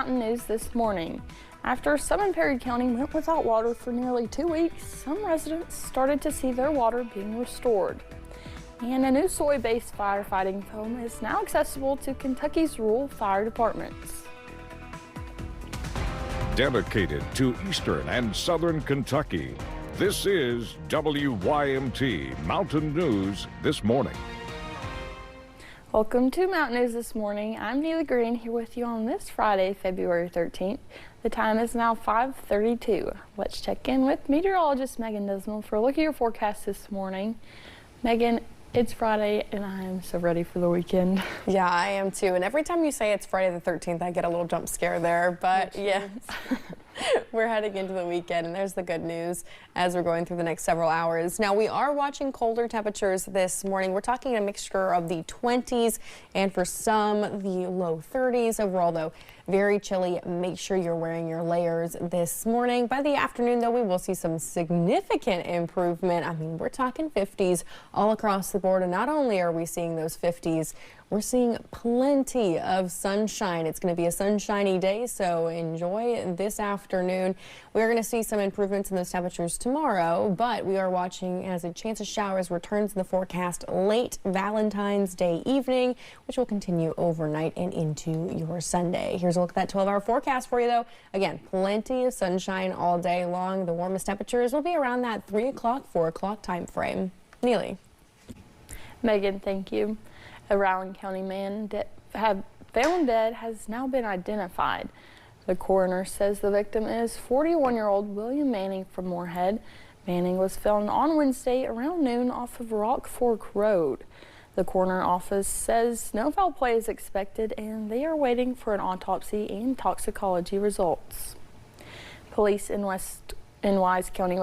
Mountain News this morning. After some in Perry County went without water for nearly 2 weeks, some residents started to see their water being restored. And a new soy-based firefighting foam is now accessible to Kentucky's rural fire departments. Dedicated to Eastern and Southern Kentucky, this is WYMT Mountain News This Morning. Welcome to Mountain News This Morning. I'm Neely Green here with you on this Friday, February 13th. The time is now 5:32. Let's check in with meteorologist Megan Dismal for a look at your forecast this morning. Megan, it's Friday and I am so ready for the weekend. Yeah, I am too. And every time you say it's Friday the 13th, I get a little jump scare there. But yes, we're heading into the weekend, and there's the good news as we're going through the next several hours. Now, we are watching colder temperatures this morning. We're talking a mixture of the 20s and for some the low 30s. Overall, though, very chilly. Make sure you're wearing your layers this morning. By the afternoon, though, we will see some significant improvement. I mean, we're talking 50s all across the board. And not only are we seeing those 50s, we're seeing plenty of sunshine. It's going to be a sunshiny day, so enjoy this afternoon. We're going to see some improvements in those temperatures tomorrow, but we are watching as a chance of showers returns in the forecast late Valentine's Day evening, which will continue overnight and into your Sunday. Here's a look at that 12-hour forecast for you, though. Again, plenty of sunshine all day long. The warmest temperatures will be around that 3 o'clock, 4 o'clock time frame. Neely. Megan, thank you. A Rowan County man found dead has now been identified. The coroner says the victim is 41-year-old William Manning from Moorhead. Manning was found on Wednesday around noon off of Rock Fork Road. The coroner office says no foul play is expected and they are waiting for an autopsy and toxicology results. Police in Wise County,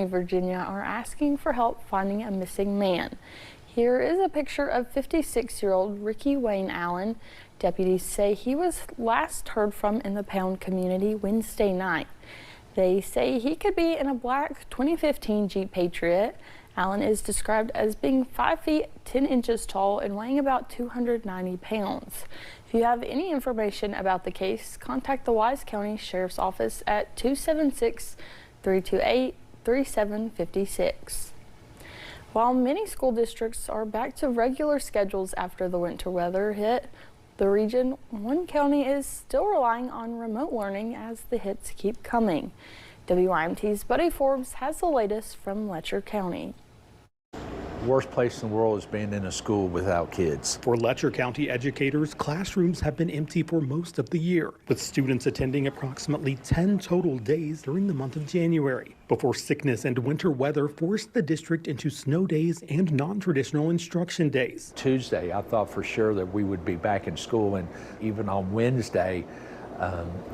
Virginia are asking for help finding a missing man. Here is a picture of 56-year-old Ricky Wayne Allen. Deputies say he was last heard from in the Pound community Wednesday night. They say he could be in a black 2015 Jeep Patriot. Allen is described as being 5 feet 10 inches tall and weighing about 290 pounds. If you have any information about the case, contact the Wise County Sheriff's Office at 276-328-3756. While many school districts are back to regular schedules after the winter weather hit the region, one county is still relying on remote learning as the hits keep coming. WYMT's Buddy Forbes has the latest from Letcher County. Worst place in the world is being in a school without kids. For Letcher County educators, classrooms have been empty for most of the year, with students attending approximately 10 total days during the month of January, before sickness and winter weather forced the district into snow days and non-traditional instruction days. Tuesday, I thought for sure that we would be back in school, and even on Wednesday,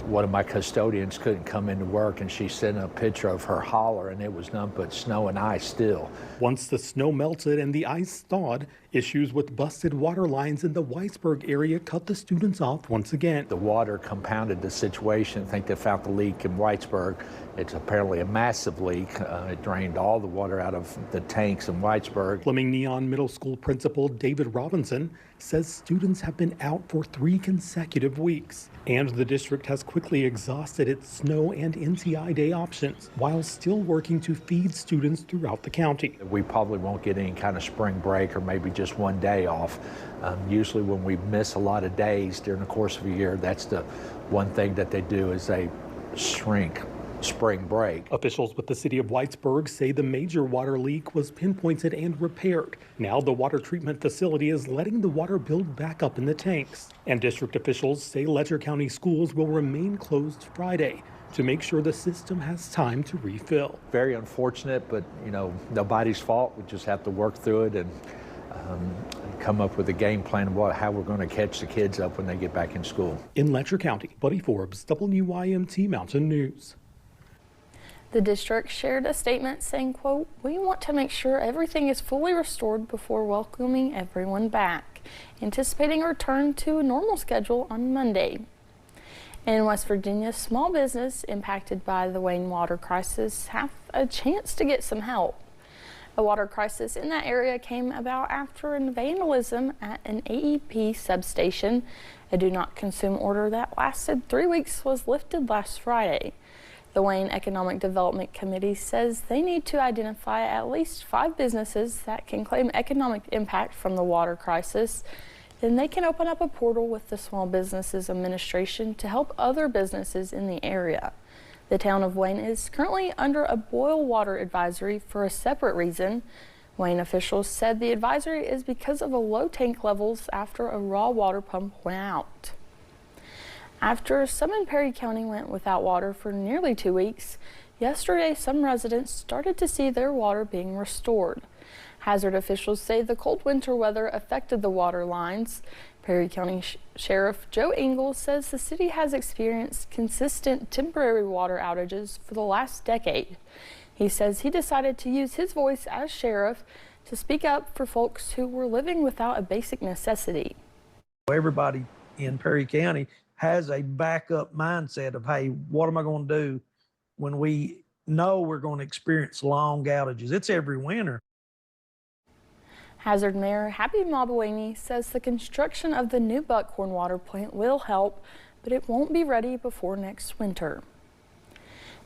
one of my custodians couldn't come into work, and she sent a picture of her holler, and it was nothing but snow and ice still. Once the snow melted and the ice thawed, issues with busted water lines in the Whitesburg area cut the students off once again. The water compounded the situation. I think they found the leak in Whitesburg. It's apparently a massive leak. It drained all the water out of the tanks in Whitesburg. Fleming Neon Middle School principal David Robinson says students have been out for 3 consecutive weeks, and the district has quickly exhausted its snow and NTI day options while still working to feed students throughout the county. We probably won't get any kind of spring break, or maybe just one day off. Usually when we miss a lot of days during the course of a year, that's the one thing that they do is they shrink spring break. Officials with the city of Whitesburg say the major water leak was pinpointed and repaired. Now the water treatment facility is letting the water build back up in the tanks. And district officials say Letcher County schools will remain closed Friday to make sure the system has time to refill. Very unfortunate, but nobody's fault. We just have to work through it and come up with a game plan of how we're going to catch the kids up when they get back in school. In Letcher County, Buddy Forbes, WYMT Mountain News. The district shared a statement saying, quote, "We want to make sure everything is fully restored before welcoming everyone back, anticipating a return to a normal schedule on Monday." In West Virginia, small business impacted by the Wayne water crisis have a chance to get some help. A water crisis in that area came about after vandalism at an AEP substation. A do not consume order that lasted 3 weeks was lifted last Friday. The Wayne Economic Development Committee says they need to identify at least 5 businesses that can claim economic impact from the water crisis. Then they can open up a portal with the Small Businesses Administration to help other businesses in the area. The town of Wayne is currently under a boil water advisory for a separate reason. Wayne officials said the advisory is because of a low tank levels after a raw water pump went out. After some in Perry County went without water for nearly 2 weeks, yesterday some residents started to see their water being restored. Hazard officials say the cold winter weather affected the water lines. Perry County Sheriff Joe Engel says the city has experienced consistent temporary water outages for the last decade. He says he decided to use his voice as sheriff to speak up for folks who were living without a basic necessity. Everybody in Perry County has a backup mindset of, hey, what am I going to do when we know we're going to experience long outages? It's every winter. Hazard Mayor Happy Mabawini says the construction of the new Buckhorn water plant will help, but it won't be ready before next winter.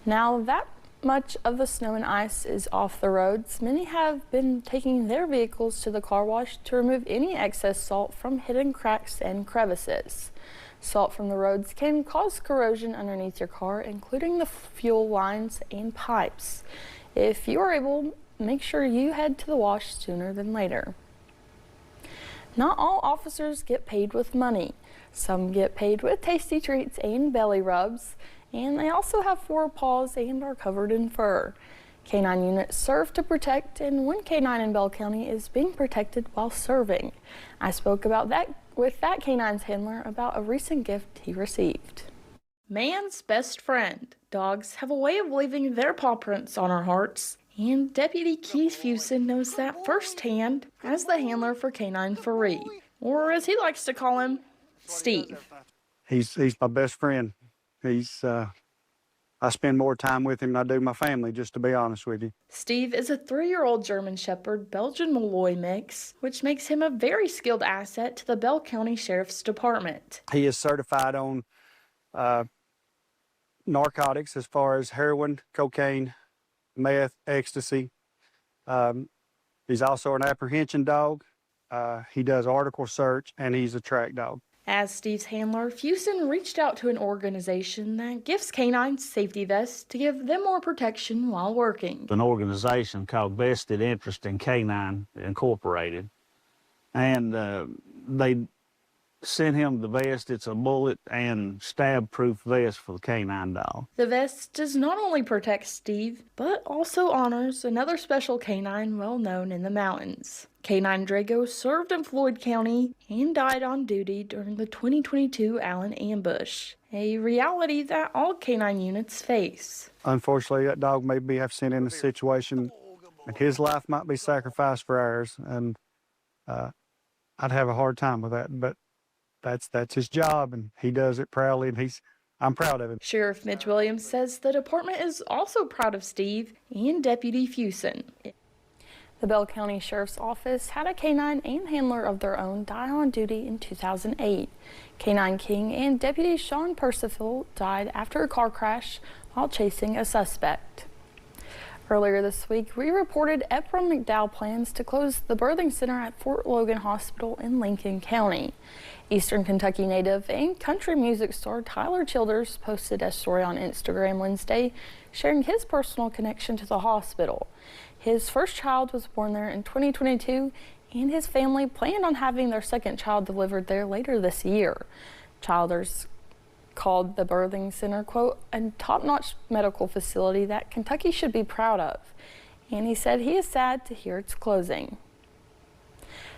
Now that much of the snow and ice is off the roads, many have been taking their vehicles to the car wash to remove any excess salt from hidden cracks and crevices. Salt from the roads can cause corrosion underneath your car, including the fuel lines and pipes. If you are able, make sure you head to the wash sooner than later. Not all officers get paid with money. Some get paid with tasty treats and belly rubs, and they also have 4 paws and are covered in fur. Canine units serve to protect, and one canine in Bell County is being protected while serving. I spoke about that with that canine's handler about a recent gift he received. Man's best friend. Dogs have a way of leaving their paw prints on our hearts, and Deputy Keith Fusen knows that firsthand as the handler for Canine Free, or as he likes to call him, Steve. He's my best friend. I spend more time with him than I do my family, just to be honest with you. Steve is a 3-year-old German Shepherd Belgian Malloy mix, which makes him a very skilled asset to the Bell County Sheriff's Department. He is certified on narcotics as far as heroin, cocaine, meth, ecstasy. He's also an apprehension dog. He does article search, and he's a track dog. As Steve's handler, Fusen reached out to an organization that gives canines safety vests to give them more protection while working. An organization called Vested Interest in Canine Incorporated, and they sent him the vest. It's a bullet and stab-proof vest for the canine dog. The vest does not only protect Steve, but also honors another special canine well known in the mountains. Canine Drago served in Floyd County and died on duty during the 2022 Allen ambush, a reality that all canine units face. Unfortunately, that dog may have sent in a situation, and his life might be sacrificed for ours, and I'd have a hard time with that, but that's his job, and he does it proudly, and I'm proud of him. Sheriff Mitch Williams says the department is also proud of Steve and Deputy Fusen. The Bell County Sheriff's Office had a canine and handler of their own die on duty in 2008. Canine King and Deputy Sean Percival died after a car crash while chasing a suspect. Earlier this week, we reported Ephraim McDowell plans to close the birthing center at Fort Logan Hospital in Lincoln County. Eastern Kentucky native and country music star Tyler Childers posted a story on Instagram Wednesday sharing his personal connection to the hospital. His first child was born there in 2022, and his family planned on having their second child delivered there later this year. Childers called the birthing center, quote, a top-notch medical facility that Kentucky should be proud of, and he said he is sad to hear it's closing.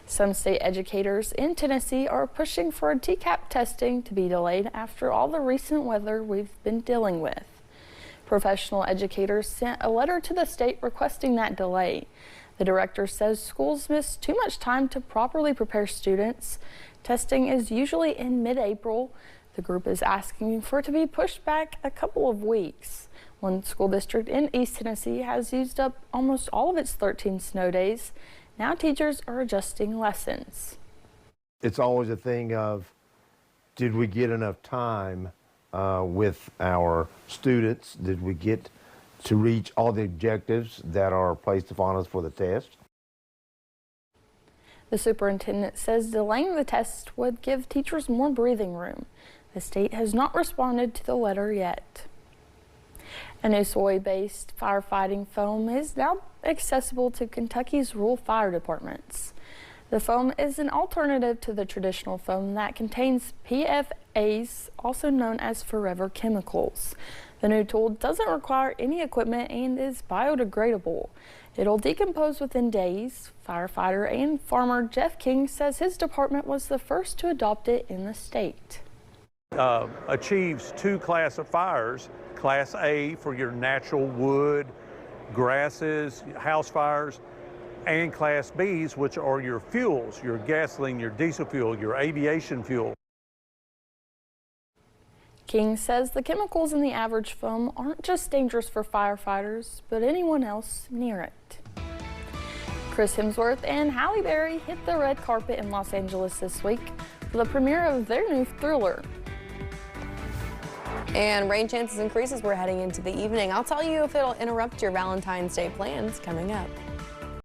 Some state educators in Tennessee are pushing for a TCAP testing to be delayed after all the recent weather we've been dealing with. Professional educators sent a letter to the state requesting that delay. The director says schools miss too much time to properly prepare students. Testing is usually in mid-April. The group is asking for it to be pushed back a couple of weeks. One school district in East Tennessee has used up almost all of its 13 snow days. Now teachers are adjusting lessons. It's always a thing of did we get enough time with our students? Did we get to reach all the objectives that are placed upon us for the test? The superintendent says delaying the test would give teachers more breathing room. The state has not responded to the letter yet. A new soy-based firefighting foam is now accessible to Kentucky's rural fire departments. The foam is an alternative to the traditional foam that contains PFAs, also known as forever chemicals. The new tool doesn't require any equipment and is biodegradable. It'll decompose within days. Firefighter and farmer Jeff King says his department was the first to adopt it in the state. Achieves two classes of fires. Class A for your natural wood, grasses, house fires, and Class Bs, which are your fuels, your gasoline, your diesel fuel, your aviation fuel. King says the chemicals in the average foam aren't just dangerous for firefighters, but anyone else near it. Chris Hemsworth and Halle Berry hit the red carpet in Los Angeles this week for the premiere of their new thriller. And rain chances increase as we're heading into the evening. I'll tell you if it'll interrupt your Valentine's Day plans coming up.